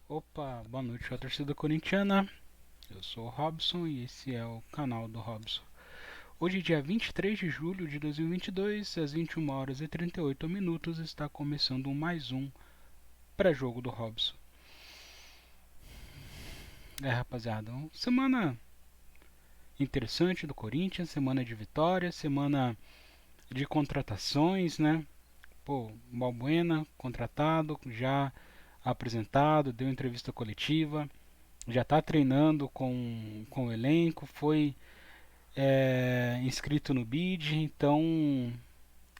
Opa, boa noite, a torcida corintiana. Eu sou o Robson e esse é o canal do Robson. Hoje, dia 23 de julho de 2022, às 21 horas e 38 minutos, está começando mais um pré-jogo do Robson. Rapaziada, uma semana interessante do Corinthians, semana de vitória, semana de contratações, né? Pô, Balbuena contratado, já apresentado, deu entrevista coletiva, já está treinando com o elenco, foi inscrito no bid, então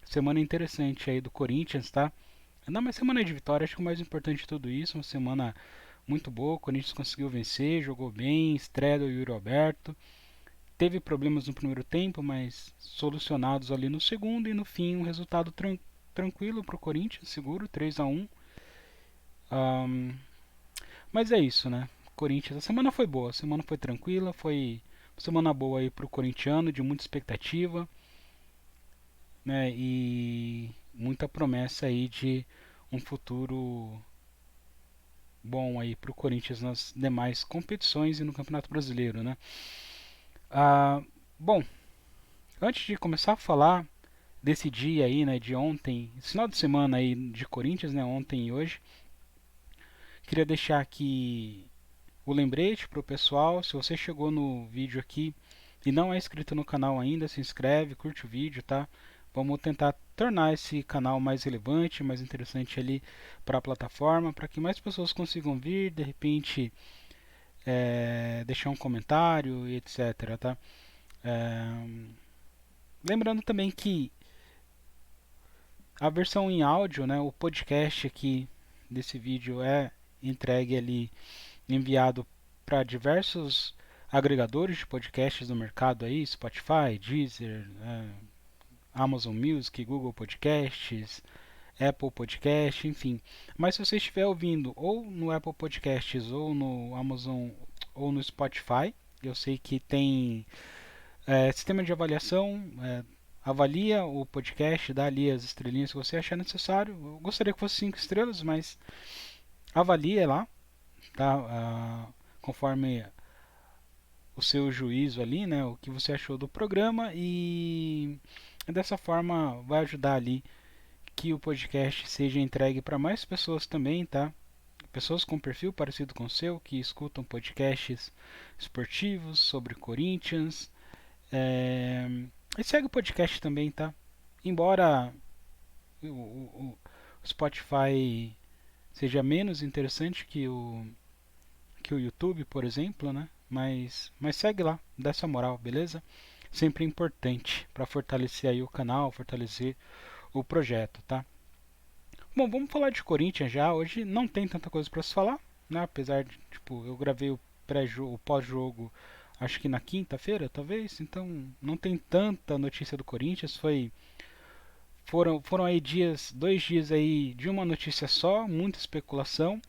semana interessante aí do Corinthians, tá? Não, mas semana de vitória, acho que o mais importante de tudo isso, uma semana muito boa, o Corinthians conseguiu vencer, jogou bem, estreia do Yuri Alberto, teve problemas no primeiro tempo, mas solucionados ali no segundo e no fim um resultado tranquilo para o Corinthians, seguro, 3-1. Um, mas é isso, né? Corinthians, a semana foi boa, a semana foi tranquila, foi uma semana boa aí para o corintiano, de muita expectativa, né? E muita promessa aí de um futuro bom aí para o Corinthians nas demais competições e no Campeonato Brasileiro, né? Ah, bom, antes de começar a falar desse dia aí, né, de ontem, esse final de semana aí de Corinthians, né, ontem e hoje, queria deixar aqui o lembrete para o pessoal. Se você chegou no vídeo aqui e não é inscrito no canal ainda, se inscreve, curte o vídeo, tá? Vamos tentar tornar esse canal mais relevante, mais interessante ali para a plataforma, para que mais pessoas consigam vir, de repente deixar um comentário e etc, tá? É, lembrando também que a versão em áudio, né, o podcast aqui desse vídeo é entregue ali, enviado para diversos agregadores de podcasts do mercado aí, Spotify, Deezer, Amazon Music, Google Podcasts, Apple Podcast, enfim. Mas se você estiver ouvindo ou no Apple Podcasts ou no Amazon ou no Spotify, eu sei que tem sistema de avaliação, avalia o podcast, dá ali as estrelinhas que você achar necessário. Eu gostaria que fosse 5 estrelas, mas avalia lá, tá? Conforme o seu juízo ali, né? O que você achou do programa e dessa forma vai ajudar ali que o podcast seja entregue para mais pessoas também, tá? Pessoas com perfil parecido com o seu, que escutam podcasts esportivos sobre Corinthians. É... E segue o podcast também, tá? Embora o Spotify seja menos interessante que o YouTube, por exemplo, né? Mas segue lá, dá essa moral, beleza? Sempre importante para fortalecer aí o canal, fortalecer o projeto, tá? Bom, vamos falar de Corinthians já. Hoje não tem tanta coisa para se falar, né? Apesar de, tipo, eu gravei o pré-jogo, o pós-jogo, acho que na quinta-feira, talvez. Então, não tem tanta notícia do Corinthians. Foram aí dois dias aí de uma notícia só, muita especulação.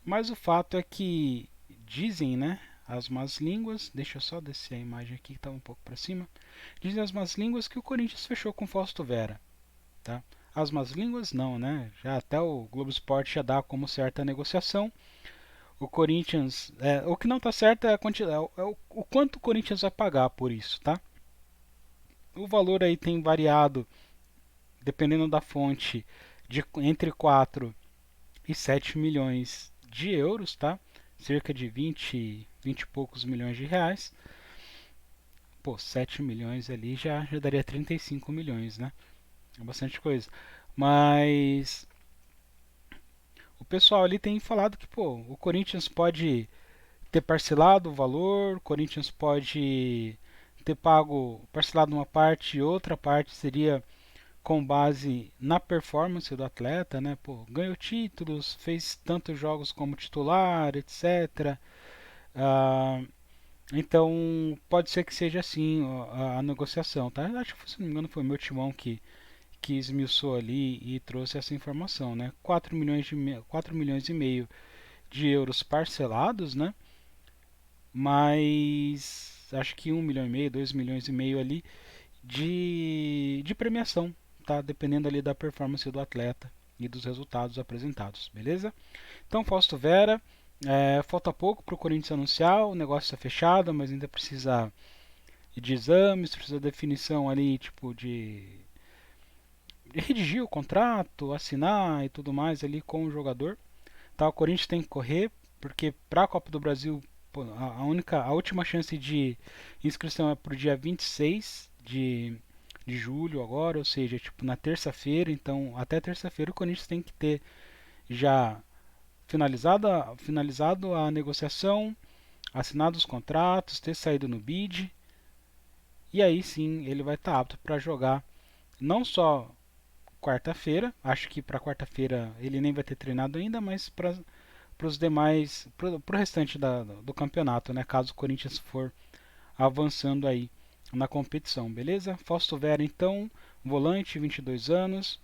Mas o fato é que dizem, né? As más línguas, deixa eu só descer a imagem aqui que está um pouco para cima. Dizem as más línguas que o Corinthians fechou com Fausto Vera, tá? As más línguas não, né? Já até o Globo Esporte já dá como certa a negociação. O Corinthians, o que não está certo é a quantidade, o quanto o Corinthians vai pagar por isso, tá? O valor aí tem variado dependendo da fonte de entre 4 e 7 milhões de euros, tá? Cerca de 20 e poucos milhões de reais. Pô, 7 milhões ali já daria 35 milhões, né? É bastante coisa. Mas o pessoal ali tem falado que, pô, o Corinthians pode ter parcelado o valor, o Corinthians pode ter pago parcelado uma parte e outra parte seria com base na performance do atleta, né? Pô, ganhou títulos, fez tantos jogos como titular, etc. Ah, então pode ser que seja assim a negociação, tá? Acho que se não me engano foi o meu timão que esmiuçou ali e trouxe essa informação, né? 4 milhões e meio de euros parcelados, né? Mas acho que 1,5 milhão, 2 milhões e meio ali de premiação, tá? Dependendo ali da performance do atleta. e dos resultados apresentados, beleza? Então, Fausto Vera, falta pouco para o Corinthians anunciar, o negócio está fechado, mas ainda precisa de exames, precisa de definição ali, tipo de redigir o contrato, assinar e tudo mais ali com o jogador. Tá, o Corinthians tem que correr, porque para a Copa do Brasil a última chance de inscrição é para o dia 26 de julho agora, ou seja, tipo na terça-feira. Então, até terça-feira o Corinthians tem que ter já finalizado a negociação, assinado os contratos, ter saído no bid, e aí sim ele vai estar apto para jogar não só quarta-feira, acho que para quarta-feira ele nem vai ter treinado ainda, mas para os demais, para o restante do campeonato, né? Caso o Corinthians for avançando aí na competição, beleza? Fausto Vera, então, volante, 22 anos,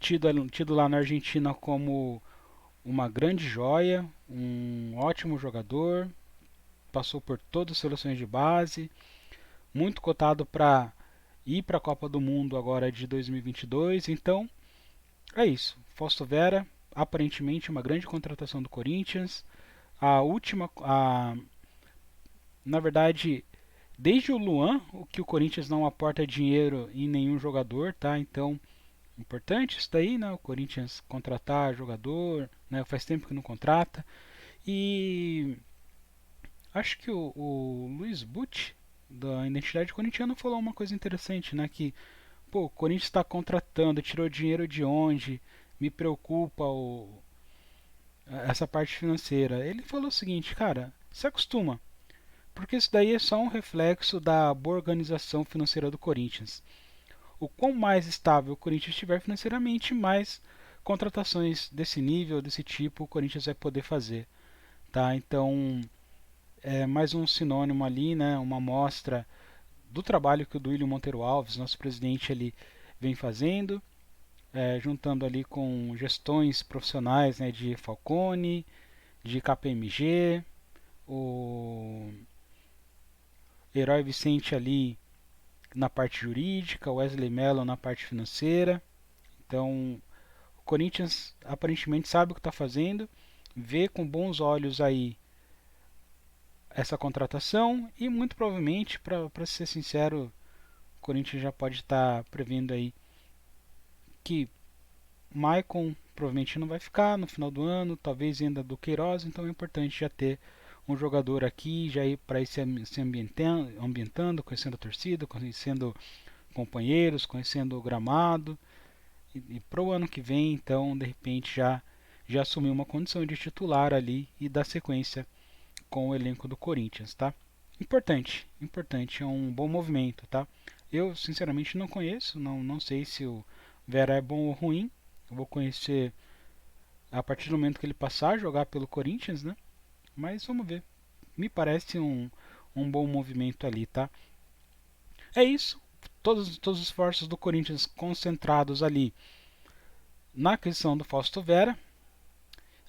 tido lá na Argentina como uma grande joia, um ótimo jogador, passou por todas as seleções de base, muito cotado para ir para a Copa do Mundo agora de 2022. Então, é isso. Fausto Vera, aparentemente uma grande contratação do Corinthians. A última, na verdade, desde o Luan, o que o Corinthians não aporta dinheiro em nenhum jogador, tá? Então, importante isso daí, né? O Corinthians contratar jogador, né? Faz tempo que não contrata. E acho que o Luiz Butti, da Identidade Corintiana, falou uma coisa interessante, né? Que, pô, o Corinthians está contratando, tirou dinheiro de onde? Me preocupa essa parte financeira. Ele falou o seguinte, cara, se acostuma, porque isso daí é só um reflexo da boa organização financeira do Corinthians. O quão mais estável o Corinthians estiver financeiramente, mais contratações desse nível, desse tipo, o Corinthians vai poder fazer. Tá? Então, é mais um sinônimo ali, né? Uma amostra do trabalho que o Duílio Monteiro Alves, nosso presidente, ele vem fazendo, juntando ali com gestões profissionais, né, de Falcone, de KPMG, o Herói Vicente ali na parte jurídica, Wesley Mello na parte financeira. Então, o Corinthians aparentemente sabe o que está fazendo, vê com bons olhos aí essa contratação e muito provavelmente, para ser sincero, o Corinthians já pode estar prevendo aí que Maicon provavelmente não vai ficar no final do ano, talvez ainda do Queiroz, então é importante já ter um jogador aqui, já ir para ir se ambientando, conhecendo a torcida, conhecendo companheiros, conhecendo o gramado, e para o ano que vem, então, de repente já assumir uma condição de titular ali e dar sequência com o elenco do Corinthians, tá? Importante, importante, é um bom movimento, tá? Eu sinceramente não conheço, não sei se o Vera é bom ou ruim. Eu vou conhecer a partir do momento que ele passar a jogar pelo Corinthians, né? Mas vamos ver. Me parece um bom movimento ali, tá? É isso. Todos os esforços do Corinthians concentrados ali na questão do Fausto Vera.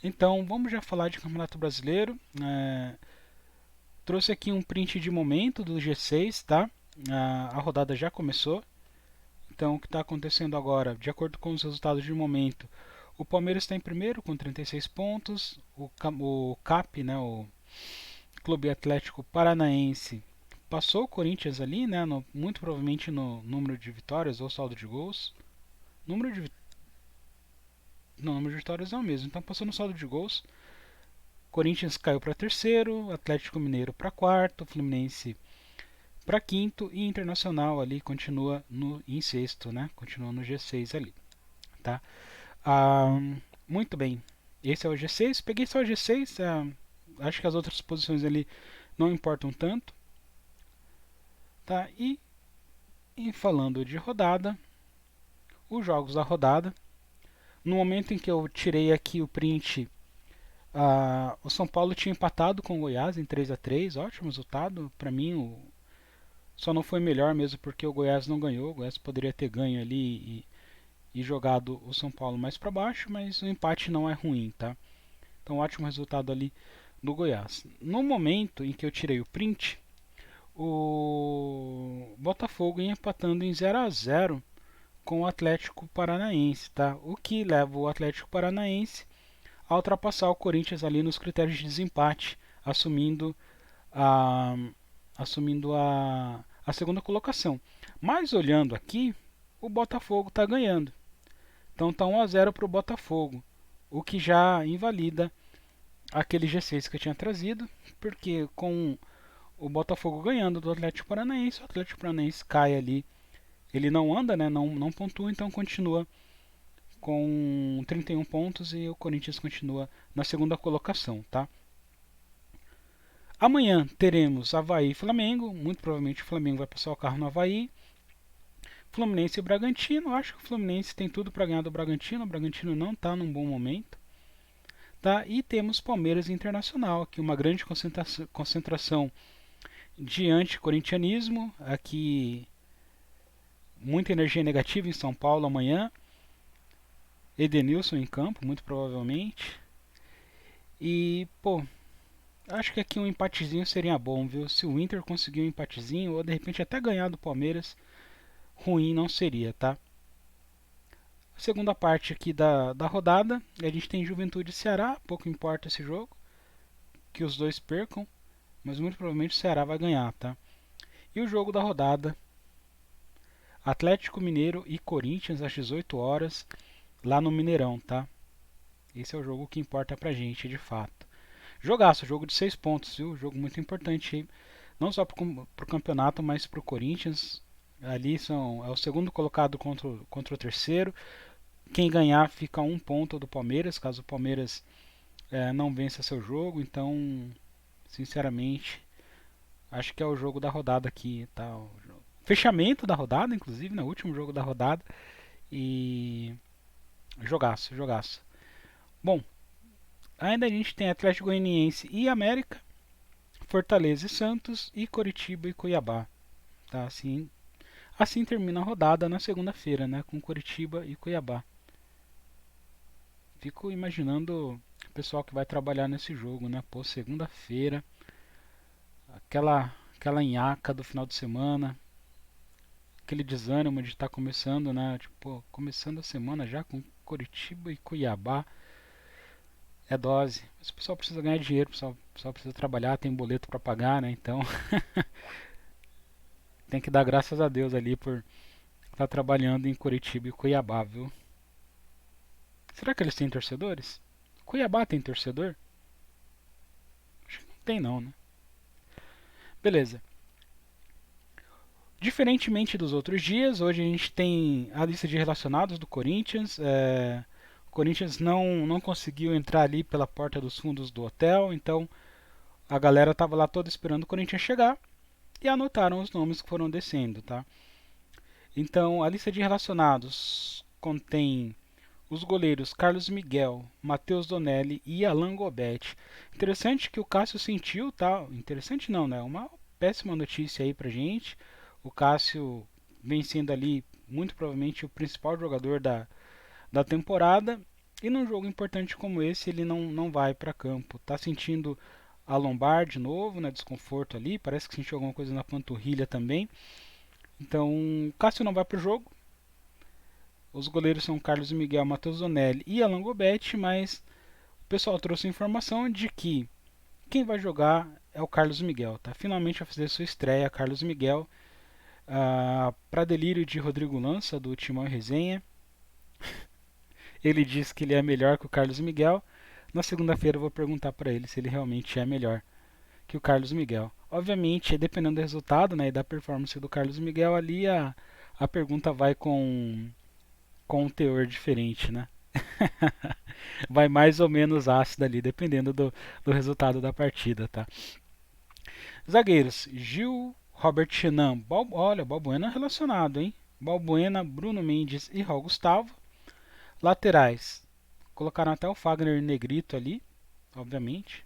Então vamos já falar de Campeonato Brasileiro. Trouxe aqui um print de momento do G6, tá? A rodada já começou. Então o que está acontecendo agora, de acordo com os resultados de momento, o Palmeiras está em primeiro com 36 pontos. O CAP, né, o Clube Atlético Paranaense, passou o Corinthians ali, né, muito provavelmente no número de vitórias ou saldo de gols. Número de, não, número de vitórias é o mesmo, então passou no saldo de gols. Corinthians caiu para terceiro, Atlético Mineiro para quarto, Fluminense para quinto e Internacional ali continua em sexto, né? Continua no G6 ali, tá? Ah, muito bem. Esse é o G6. Peguei só o G6. Acho que as outras posições ali não importam tanto, tá? E falando de rodada, os jogos da rodada. No momento em que eu tirei aqui o print, o São Paulo tinha empatado com o Goiás em 3-3, ótimo resultado. Para mim, só não foi melhor mesmo porque o Goiás não ganhou. O Goiás poderia ter ganho ali e jogado o São Paulo mais para baixo, mas o empate não é ruim, tá? Então, ótimo resultado ali do Goiás. No momento em que eu tirei o print, o Botafogo ia empatando em 0-0 com o Atlético Paranaense, tá? O que leva o Atlético Paranaense a ultrapassar o Corinthians ali nos critérios de desempate, assumindo a, a segunda colocação. Mas olhando aqui, o Botafogo está ganhando. Então está 1 a 0 para o Botafogo, o que já invalida aquele G6 que eu tinha trazido, porque com o Botafogo ganhando do Atlético Paranaense, o Atlético Paranaense cai ali. Ele não anda, né? Não pontua, então continua com 31 pontos e o Corinthians continua na segunda colocação, tá? Amanhã teremos Avaí e Flamengo. Muito provavelmente o Flamengo vai passar o carro no Avaí. Fluminense e Bragantino. Acho que o Fluminense tem tudo para ganhar do Bragantino. O Bragantino não está num bom momento. Tá? E temos Palmeiras e Internacional. Aqui uma grande concentração de anticorintianismo. Aqui muita energia negativa em São Paulo amanhã. Edenilson em campo, muito provavelmente. E, pô, acho que aqui um empatezinho seria bom, viu? Se o Inter conseguir um empatezinho, ou de repente até ganhar do Palmeiras, ruim não seria, tá? A segunda parte aqui da rodada, a gente tem Juventude e Ceará, pouco importa esse jogo, que os dois percam, mas muito provavelmente o Ceará vai ganhar, tá? E o jogo da rodada, Atlético Mineiro e Corinthians às 18 horas, lá no Mineirão, tá? Esse é o jogo que importa pra gente, de fato. Jogaço, jogo de 6 pontos, viu? Jogo muito importante aí, não só pro campeonato, mas pro Corinthians. Ali é o segundo colocado contra o terceiro. Quem ganhar fica 1 ponto do Palmeiras, caso o Palmeiras não vença seu jogo. Então, sinceramente, acho que é o jogo da rodada aqui. Tá? O fechamento da rodada, inclusive, no último jogo da rodada. E jogaço, jogaço. Bom, ainda a gente tem Atlético Goianiense e América, Fortaleza e Santos, e Coritiba e Cuiabá. Tá? Assim termina a rodada na segunda-feira, né? Com Coritiba e Cuiabá. Fico imaginando o pessoal que vai trabalhar nesse jogo, né? Pô, segunda-feira, aquela nhaca do final de semana, aquele desânimo de estar começando, né? Tipo, começando a semana já com Coritiba e Cuiabá. É dose. Mas o pessoal precisa ganhar dinheiro, o pessoal precisa trabalhar, tem boleto para pagar, né? Então tem que dar graças a Deus ali por estar trabalhando em Curitiba e Cuiabá, viu? Será que eles têm torcedores? Cuiabá tem torcedor? Acho que não tem não, né? Beleza. Diferentemente dos outros dias, hoje a gente tem a lista de relacionados do Corinthians. O Corinthians não conseguiu entrar ali pela porta dos fundos do hotel, então a galera estava lá toda esperando o Corinthians chegar e anotaram os nomes que foram descendo, tá? Então a lista de relacionados contém os goleiros Carlos Miguel, Matheus Donelli e Alan Gobet. Interessante que o Cássio sentiu, tá? Interessante não, né? Uma péssima notícia aí pra gente. O Cássio vem sendo ali muito provavelmente o principal jogador da temporada. E num jogo importante como esse, ele não vai para campo. Tá sentindo a lombar de novo, né? Desconforto ali. Parece que sentiu alguma coisa na panturrilha também. Então, o Cássio não vai para o jogo. Os goleiros são Carlos Miguel, Matheus Zonelli e Alan Gobet, mas o pessoal trouxe a informação de que quem vai jogar é o Carlos Miguel. Tá? Finalmente vai fazer sua estreia, Carlos Miguel, para delírio de Rodrigo Lança, do Timão e Resenha. Ele diz que ele é melhor que o Carlos Miguel. Na segunda-feira eu vou perguntar para ele se ele realmente é melhor que o Carlos Miguel. Obviamente, dependendo do resultado, né, e da performance do Carlos Miguel ali, a pergunta vai com um teor diferente, né? Vai mais ou menos ácida ali, dependendo do resultado da partida, tá? Zagueiros, Gil, Robert Chenan, olha, Balbuena relacionado, hein? Balbuena, Bruno Mendes e Raul Gustavo. Laterais, colocaram até o Fagner Negrito ali, obviamente.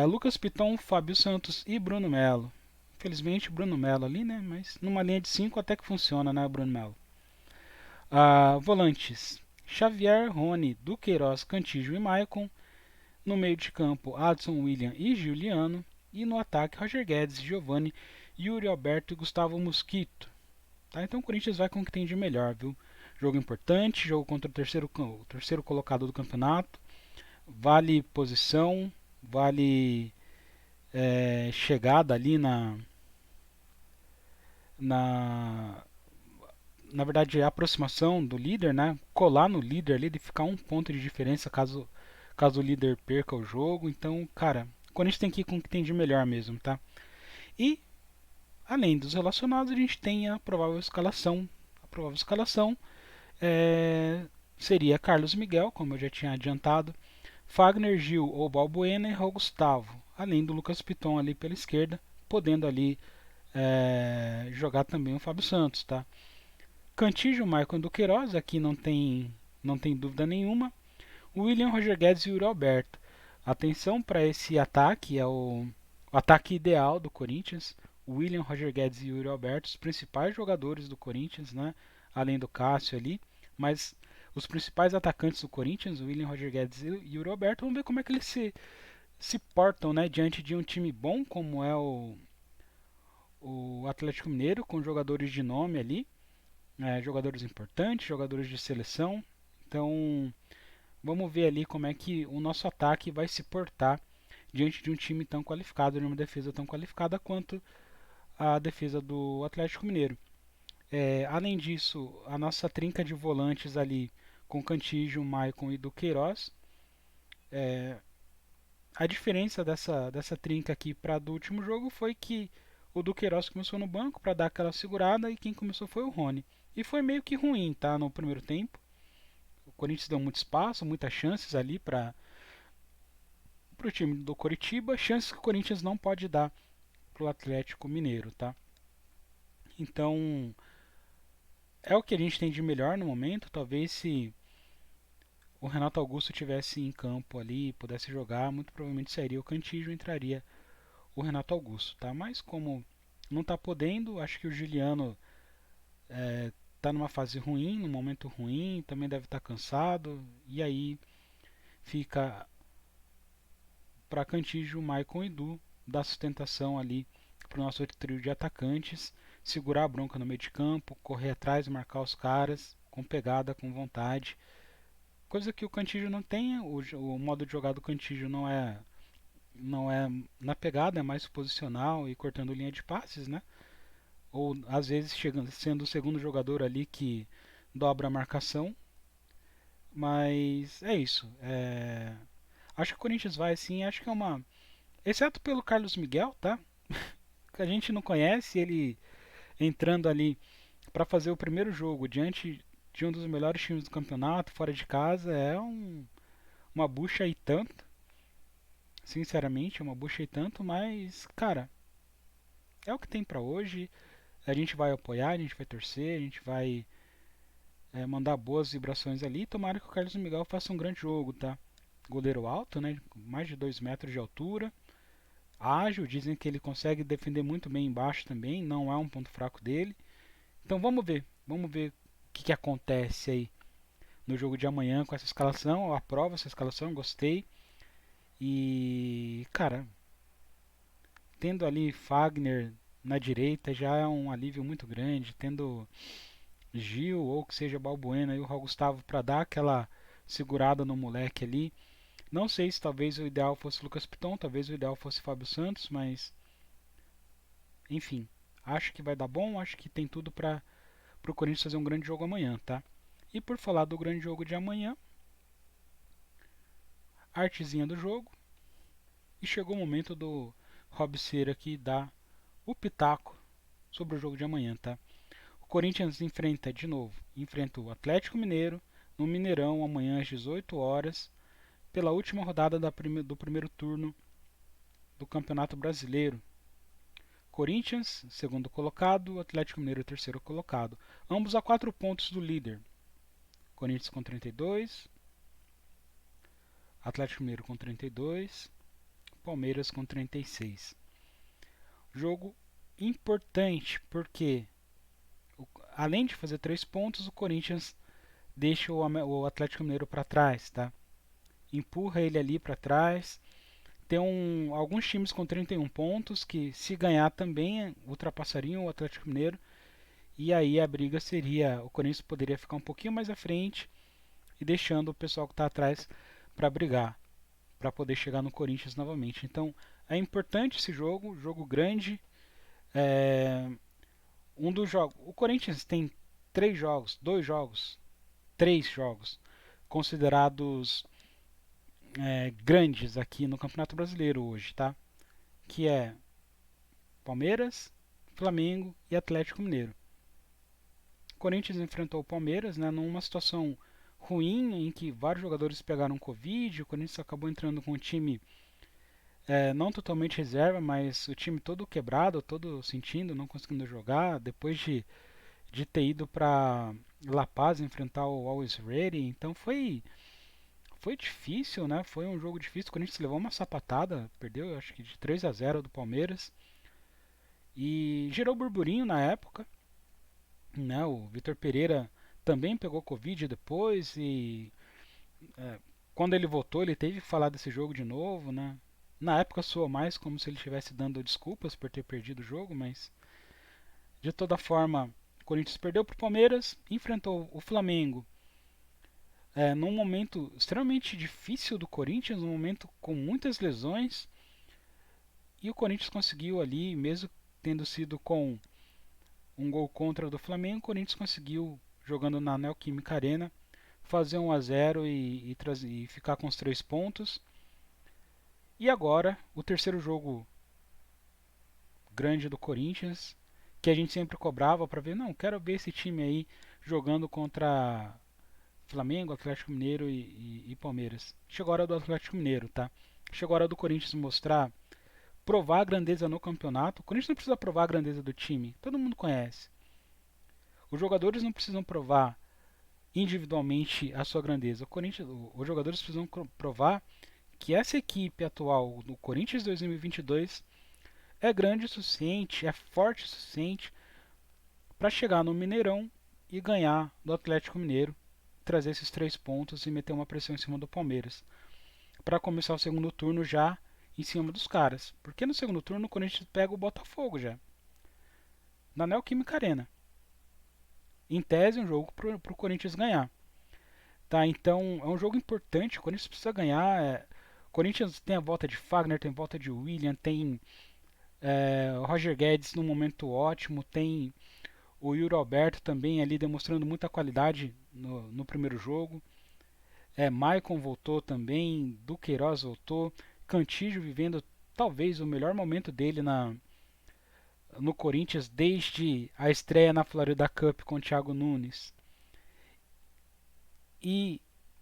Lucas Piton, Fábio Santos e Bruno Melo. Infelizmente, Bruno Melo ali, né? Mas numa linha de 5 até que funciona, né, Bruno Melo? Volantes, Xavier, Rony, Duqueiroz, Cantígio e Maicon. No meio de campo, Adson, William e Giuliano. E no ataque, Roger Guedes, Giovanni, Yuri Alberto e Gustavo Mosquito. Tá? Então o Corinthians vai com o que tem de melhor, viu? Jogo importante, jogo contra o terceiro colocado do campeonato. Vale posição, vale chegada ali na, na verdade, a aproximação do líder, né? Colar no líder ali, de ficar um ponto de diferença caso o líder perca o jogo. Então, cara, o Corinthians tem que ir com o que tem de melhor mesmo, tá? E, além dos relacionados, a gente tem a provável escalação. A provável escalação é, seria Carlos Miguel, como eu já tinha adiantado, Fagner, Gil ou Balbuena e Raul Gustavo, além do Lucas Piton ali pela esquerda, podendo ali jogar também o Fábio Santos, tá? Cantígio, Maicon do Queiroz, aqui não tem dúvida nenhuma. William, Roger Guedes e Yuri Alberto. Atenção para esse ataque, é o ataque ideal do Corinthians. William, Roger Guedes e Yuri Alberto, os principais jogadores do Corinthians, né? Além do Cássio ali. Mas os principais atacantes do Corinthians, William, Roger Guedes e Yuri Alberto, vamos ver como é que eles se portam, né? Diante de um time bom como é o Atlético Mineiro, com jogadores de nome ali, jogadores importantes, jogadores de seleção. Então, vamos ver ali como é que o nosso ataque vai se portar diante de um time tão qualificado, de uma defesa tão qualificada quanto a defesa do Atlético Mineiro. Além disso, a nossa trinca de volantes ali com Cantígio, Maicon e Duqueiroz. A diferença dessa trinca aqui para do último jogo foi que o Duqueiroz começou no banco para dar aquela segurada e quem começou foi o Rony. E foi meio que ruim, tá? No primeiro tempo. O Corinthians deu muito espaço, muitas chances ali para o time do Coritiba, chances que o Corinthians não pode dar para o Atlético Mineiro, tá? Então, é o que a gente tem de melhor no momento. Talvez se o Renato Augusto tivesse em campo ali, pudesse jogar, muito provavelmente sairia o Cantillo e entraria o Renato Augusto, tá? Mas como não está podendo, acho que o Juliano está numa fase ruim, num momento ruim, também deve estar cansado, e aí fica para Cantillo, Maicon e Edu dar sustentação ali para o nosso trio de atacantes, segurar a bronca no meio de campo, correr atrás, marcar os caras com pegada, com vontade. Coisa que o Cantillo não tem, o modo de jogar do Cantillo não é na pegada, é mais posicional e cortando linha de passes, né? Ou às vezes chegando, sendo o segundo jogador ali que dobra a marcação. Mas é isso. Acho que o Corinthians vai assim, acho que é uma. Exceto pelo Carlos Miguel, tá? Que a gente não conhece, ele entrando ali para fazer o primeiro jogo diante de um dos melhores times do campeonato, fora de casa, uma bucha e tanto. Sinceramente, uma bucha e tanto, mas, cara, é o que tem para hoje. A gente vai apoiar, a gente vai torcer, a gente vai mandar boas vibrações ali. Tomara que o Carlos Miguel faça um grande jogo, tá? Goleiro alto, né? Mais de 2 metros de altura. Ágil, dizem que ele consegue defender muito bem embaixo também, não é um ponto fraco dele. Então vamos ver o que acontece aí no jogo de amanhã com essa escalação. Eu aprovo essa escalação, gostei. E, cara, tendo ali Fagner na direita já é um alívio muito grande. Tendo Gil ou que seja Balbuena e o Raul Gustavo para dar aquela segurada no moleque ali. Não sei se talvez o ideal fosse Lucas Piton, talvez o ideal fosse Fábio Santos, mas enfim, acho que vai dar bom, acho que tem tudo para o Corinthians fazer um grande jogo amanhã, tá? E por falar do grande jogo de amanhã, artezinha do jogo, e chegou o momento do Rob Cera aqui dar o pitaco sobre o jogo de amanhã, tá? O Corinthians enfrenta o Atlético Mineiro no Mineirão amanhã às 18 horas, pela última rodada do primeiro turno do Campeonato Brasileiro. Corinthians, segundo colocado, Atlético Mineiro, terceiro colocado. Ambos a 4 pontos do líder. Corinthians com 32, Atlético Mineiro com 32, Palmeiras com 36. Jogo importante porque, além de fazer 3 pontos, o Corinthians deixa o Atlético Mineiro para trás, tá? Empurra ele ali para trás. Tem alguns times com 31 pontos que, se ganhar, também ultrapassariam o Atlético Mineiro. E aí a briga seria, o Corinthians poderia ficar um pouquinho mais à frente e deixando o pessoal que está atrás para brigar, para poder chegar no Corinthians novamente. Então é importante esse jogo, jogo grande. É, um dos jogos, o Corinthians tem dois jogos, três jogos considerados grandes aqui no Campeonato Brasileiro hoje, tá? Que é Palmeiras, Flamengo e Atlético Mineiro. O Corinthians enfrentou o Palmeiras, né, numa situação ruim em que vários jogadores pegaram Covid. O Corinthians acabou entrando com um time não totalmente reserva, mas o time todo quebrado, todo sentindo, não conseguindo jogar. Depois de ter ido para La Paz enfrentar o Always Ready, então foi difícil, né? Foi um jogo difícil. O Corinthians levou uma sapatada, perdeu, acho que de 3-0 do Palmeiras e gerou burburinho na época, né? O Vitor Pereira também pegou Covid depois e é, quando ele voltou, ele teve que falar desse jogo de novo, né? Na época soou mais como se ele estivesse dando desculpas por ter perdido o jogo, mas de toda forma, o Corinthians perdeu para o Palmeiras, enfrentou o Flamengo num momento extremamente difícil do Corinthians, num momento com muitas lesões, e o Corinthians conseguiu ali, mesmo tendo sido com um gol contra do Flamengo, o Corinthians conseguiu, jogando na Neoquímica Arena, fazer 1-0 e ficar com os 3 pontos. E agora, o terceiro jogo grande do Corinthians, que a gente sempre cobrava para ver, não, quero ver esse time aí jogando contra Flamengo, Atlético Mineiro e Palmeiras. Chegou a hora do Atlético Mineiro, tá? Chegou a hora do Corinthians mostrar, provar a grandeza no campeonato. O Corinthians não precisa provar a grandeza do time, todo mundo conhece. Os jogadores não precisam provar individualmente a sua grandeza. Os jogadores precisam provar que essa equipe atual do Corinthians 2022 é grande o suficiente, é forte o suficiente para chegar no Mineirão e ganhar do Atlético Mineiro, trazer esses 3 pontos e meter uma pressão em cima do Palmeiras, para começar o segundo turno já em cima dos caras. Porque no segundo turno o Corinthians pega o Botafogo já, na Neoquímica Arena. Em tese, um jogo para o Corinthians ganhar. Tá, então é um jogo importante, o Corinthians precisa ganhar. O Corinthians tem a volta de Fagner, tem a volta de William, tem o Roger Guedes num momento ótimo, tem o Yuri Alberto também ali demonstrando muita qualidade no primeiro jogo. Maicon voltou também, Duqueiroz voltou, Cantillo vivendo talvez o melhor momento dele no Corinthians desde a estreia na Florida Cup com o Thiago Nunes. E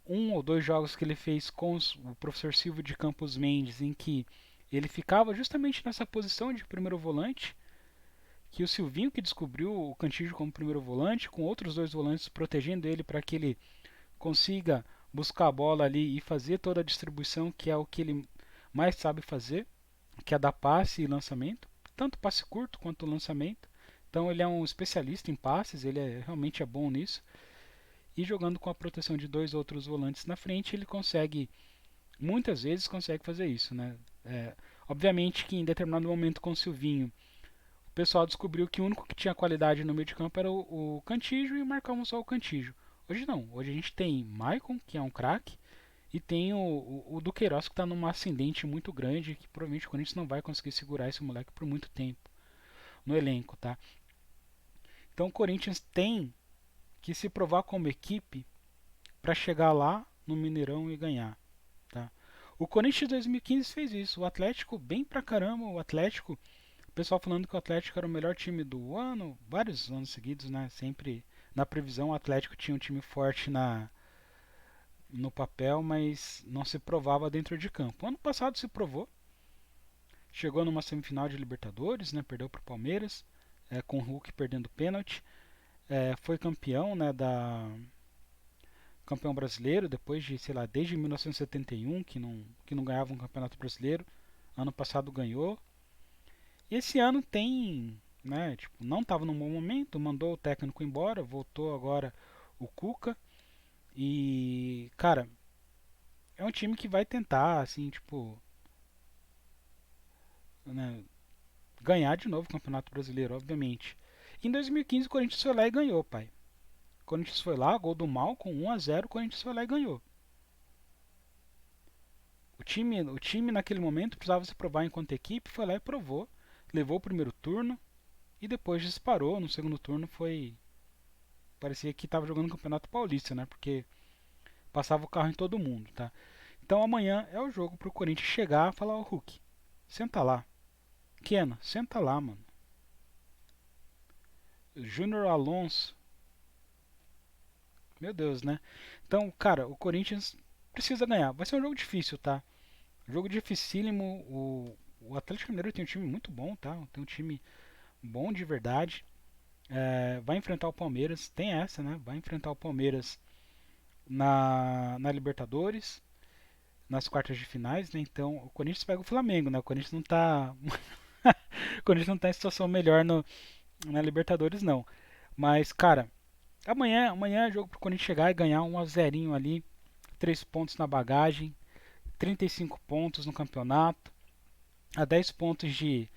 um ou dois jogos que ele fez com o professor Silvio de Campos Mendes, em que ele ficava justamente nessa posição de primeiro volante, que o Silvinho que descobriu o Cantillo como primeiro volante, com outros dois volantes protegendo ele para que ele consiga buscar a bola ali e fazer toda a distribuição, que é o que ele mais sabe fazer, que é dar passe e lançamento, tanto passe curto quanto lançamento. Então ele é um especialista em passes, ele realmente é bom nisso. E jogando com a proteção de dois outros volantes na frente, ele consegue, muitas vezes consegue fazer isso, né? Obviamente que em determinado momento com o Silvinho, o pessoal descobriu que o único que tinha qualidade no meio de campo era o Cantillo e marcavam só o Cantillo. Hoje não, hoje a gente tem Maicon, que é um craque, e tem o Duqueiroz, que está numa ascendente muito grande, que provavelmente o Corinthians não vai conseguir segurar esse moleque por muito tempo no elenco, tá? Então o Corinthians tem que se provar como equipe para chegar lá no Mineirão e ganhar, tá? O Corinthians 2015 fez isso, o Atlético bem pra caramba, o pessoal falando que o Atlético era o melhor time do ano, vários anos seguidos, né? Sempre na previsão o Atlético tinha um time forte no papel, mas não se provava dentro de campo. Ano passado se provou, chegou numa semifinal de Libertadores, né? Perdeu para o Palmeiras, com o Hulk perdendo pênalti, foi campeão, né? Campeão brasileiro depois de, sei lá, desde 1971 que não ganhava um campeonato brasileiro. Ano passado ganhou. E esse ano tem, né? Tipo, não estava num bom momento, mandou o técnico embora, voltou agora o Cuca. E, cara, é um time que vai tentar, assim, tipo, né, ganhar de novo o Campeonato Brasileiro, obviamente. Em 2015 o Corinthians foi lá e ganhou, pai. O Corinthians foi lá, gol do Malcom, 1-0, o Corinthians foi lá e ganhou. O time naquele momento precisava se provar enquanto equipe, foi lá e provou. Levou o primeiro turno e depois disparou. No segundo turno foi. Parecia que estava jogando no Campeonato Paulista, né? Porque passava o carro em todo mundo, tá? Então amanhã é o jogo pro Corinthians chegar e falar: Ô Hulk, senta lá. Keno, senta lá, mano. Júnior Alonso. Meu Deus, né? Então, cara, o Corinthians precisa ganhar. Vai ser um jogo difícil, tá? Jogo dificílimo. O Atlético Mineiro tem um time muito bom, tá? Tem um time bom de verdade. Vai enfrentar o Palmeiras. Tem essa, né? Vai enfrentar o Palmeiras na Libertadores, nas quartas de finais, né? Então o Corinthians pega o Flamengo, né? O Corinthians não tá. O Corinthians não tá em situação melhor na Libertadores, não. Mas, cara, amanhã é jogo pro Corinthians chegar e ganhar 1-0 ali, 3 pontos na bagagem, 35 pontos no campeonato, a 10 pontos de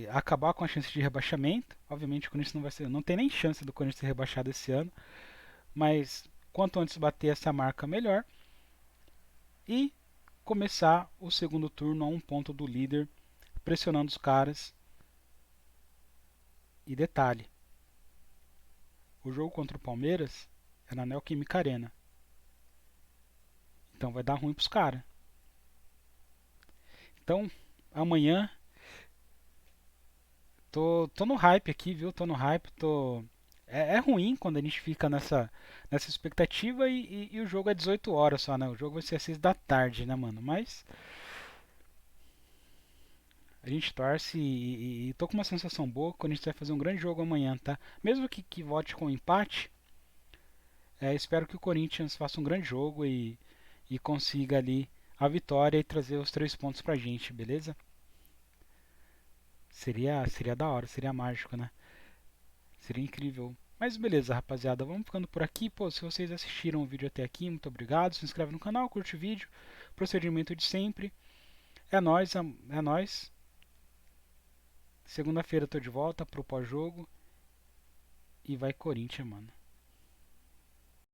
acabar com a chance de rebaixamento. Obviamente o Corinthians não vai ser, não tem nem chance do Corinthians ser rebaixado esse ano, mas quanto antes bater essa marca melhor e começar o segundo turno a um ponto do líder, pressionando os caras. E detalhe, o jogo contra o Palmeiras é na Neoquímica Arena. Então vai dar ruim pros caras. Então, amanhã tô no hype aqui, viu? Tô no hype, tô. É ruim quando a gente fica nessa expectativa e o jogo é 18 horas só, né? O jogo vai ser às 6 da tarde, né, mano? Mas a gente torce e tô com uma sensação boa quando a gente vai fazer um grande jogo amanhã, tá? Mesmo que vote com empate, espero que o Corinthians faça um grande jogo e consiga ali a vitória e trazer os 3 pontos pra gente, beleza? Seria da hora, seria mágico, né? Seria incrível. Mas beleza, rapaziada, vamos ficando por aqui. Pô, se vocês assistiram o vídeo até aqui, muito obrigado. Se inscreve no canal, curte o vídeo. Procedimento de sempre. É nóis, é nóis. Segunda-feira eu tô de volta pro pós-jogo. E vai Corinthians, mano.